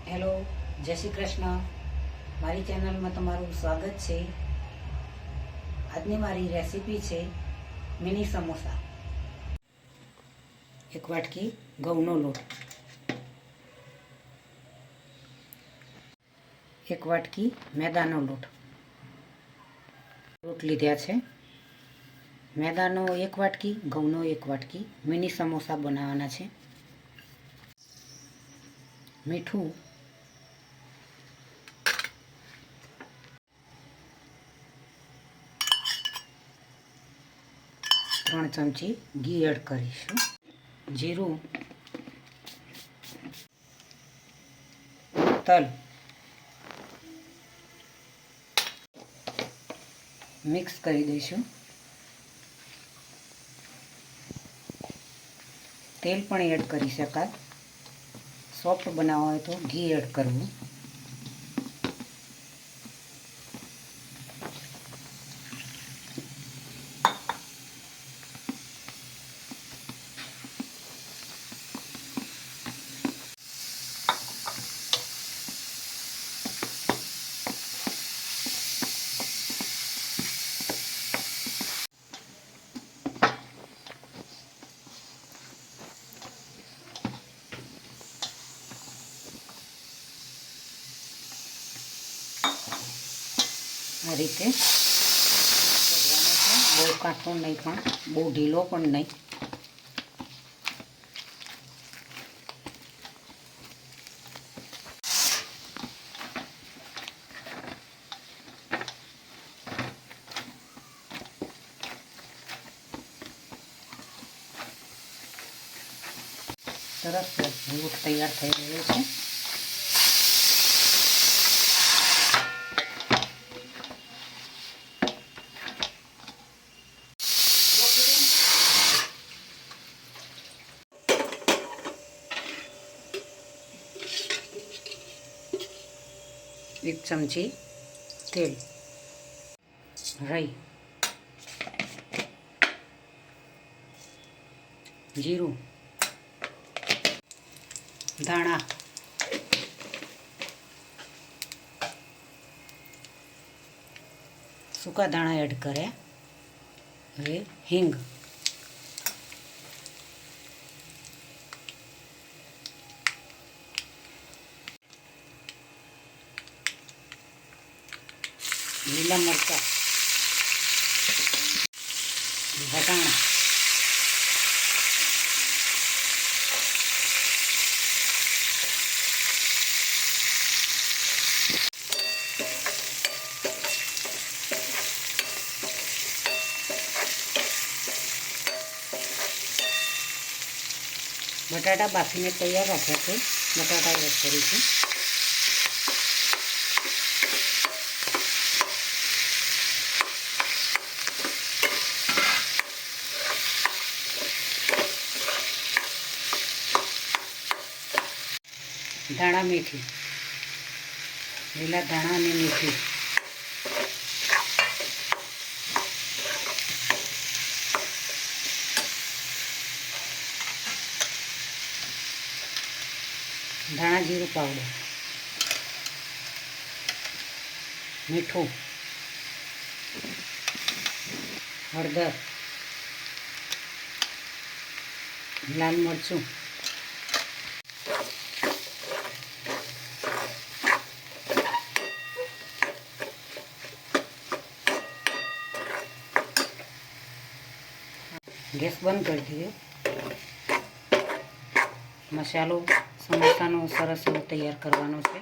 Hello, જય શ્રી કૃષ્ણ. મારી ચેનલમાં તમારું સ્વાગત છે. આજની મારી રેસીપી છે મિની સમોસા. એક વાટકી ઘઉંનો લોટ, એક વાટકી મેદાનો લોટ લીધા છે. મેદાનો એક વાટકી, ઘઉંનો એક વાટકી. મિની સમોસા બનાવવાના છે. મીઠું, ત્રણ ચમચી ઘી એડ કરીશું. જીરું, તલ મિક્સ કરી દઈશું. તેલ પણ એડ કરી શકાય. સોફ્ટ બનાવવા હોય તો ઘી એડ કરવું. આ રીતે બહુ કાઠો નહીં પણ બહુ ઢીલો પણ નહીં. સરસ લોટ તૈયાર થઈ ગયો છે. એક ચમચી તેલ, રાઈ, જીરું, ધાણા, સૂકા ધાણા એડ કર્યા. હવે હિંગ, લીલા મરચાં, વટાણા, બટાટા બાફીને તૈયાર રાખ્યા છે. બટાટા એડ કરીશું. ધાણા, મેથી, લીલા ધાણા અને મેથી, ધાણા જીરું પાવડર, મીઠું, હળદર, લાલ મરચું, ગેસ બંધ કરી દઈએ. મસાલો સમોસાનો સરસ એવો તૈયાર કરવાનો છે.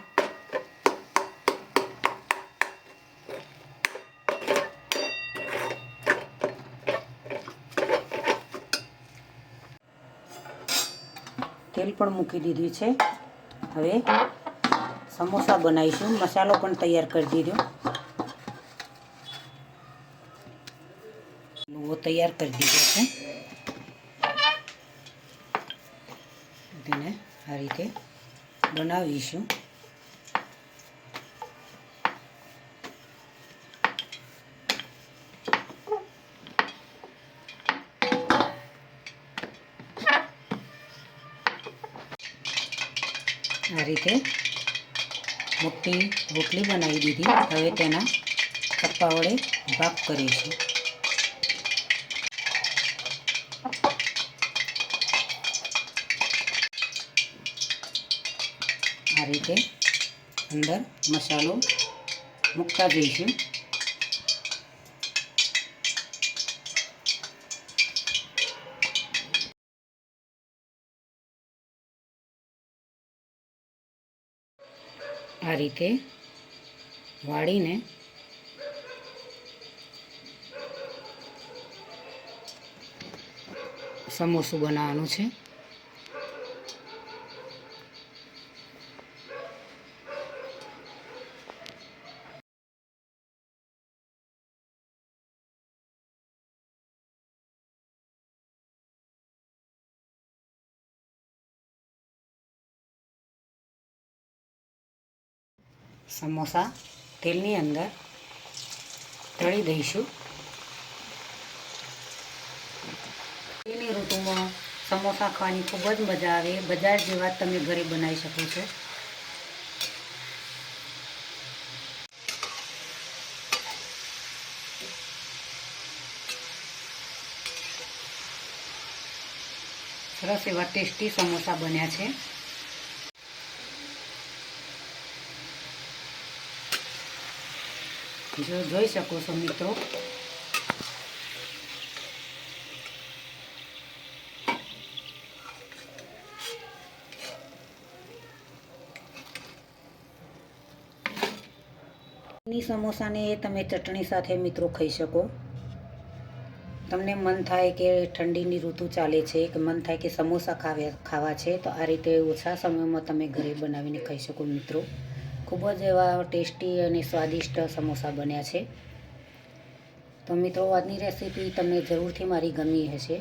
તેલ પણ મૂકી દીધું છે. હવે સમોસા બનાવીશું. મસાલો પણ તૈયાર કરી દીધો. લોહો તૈયાર કરી દીધો છે. તેને આ રીતે બનાવીશું. આ રીતે મોટી રોટલી બનાવી દીધી. હવે તેના કપ્પા વડે ભાગ કરીશું. આ રીતે અંદર મસાલો મૂકતા જઈશું. આ રીતે વાળીને સમોસું બનાવવાનું છે. સમોસા તેલની અંદર તળી દઈશું. એની ઋતુમાં સમોસા ખાવાની ખૂબ જ મજા આવે. બજાર જેવા તમે ઘરે બનાવી શકો છો. સરસ એવા ટેસ્ટી સમોસા બન્યા છે. જો જોઈ શકો છો મિત્રો, સમોસાને તમે ચટણી સાથે મિત્રો ખાઈ શકો. તમને મન થાય કે ઠંડીની ઋતુ ચાલે છે કે મન થાય કે સમોસા ખાવા છે, તો આ રીતે ઓછા સમયમાં તમે ઘરે બનાવીને ખાઈ શકો મિત્રો. ખૂબ જ એવા ટેસ્ટી અને સ્વાદિષ્ટ સમોસા બન્યા છે. તો મિત્રો, આજની રેસીપી તમને જરૂરથી મારી ગમી હશે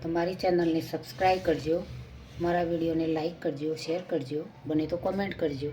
તો મારી ચેનલને સબસ્ક્રાઈબ કરજો, મારા વિડીયોને લાઈક કરજો, શેર કરજો, બને તો કોમેન્ટ કરજો.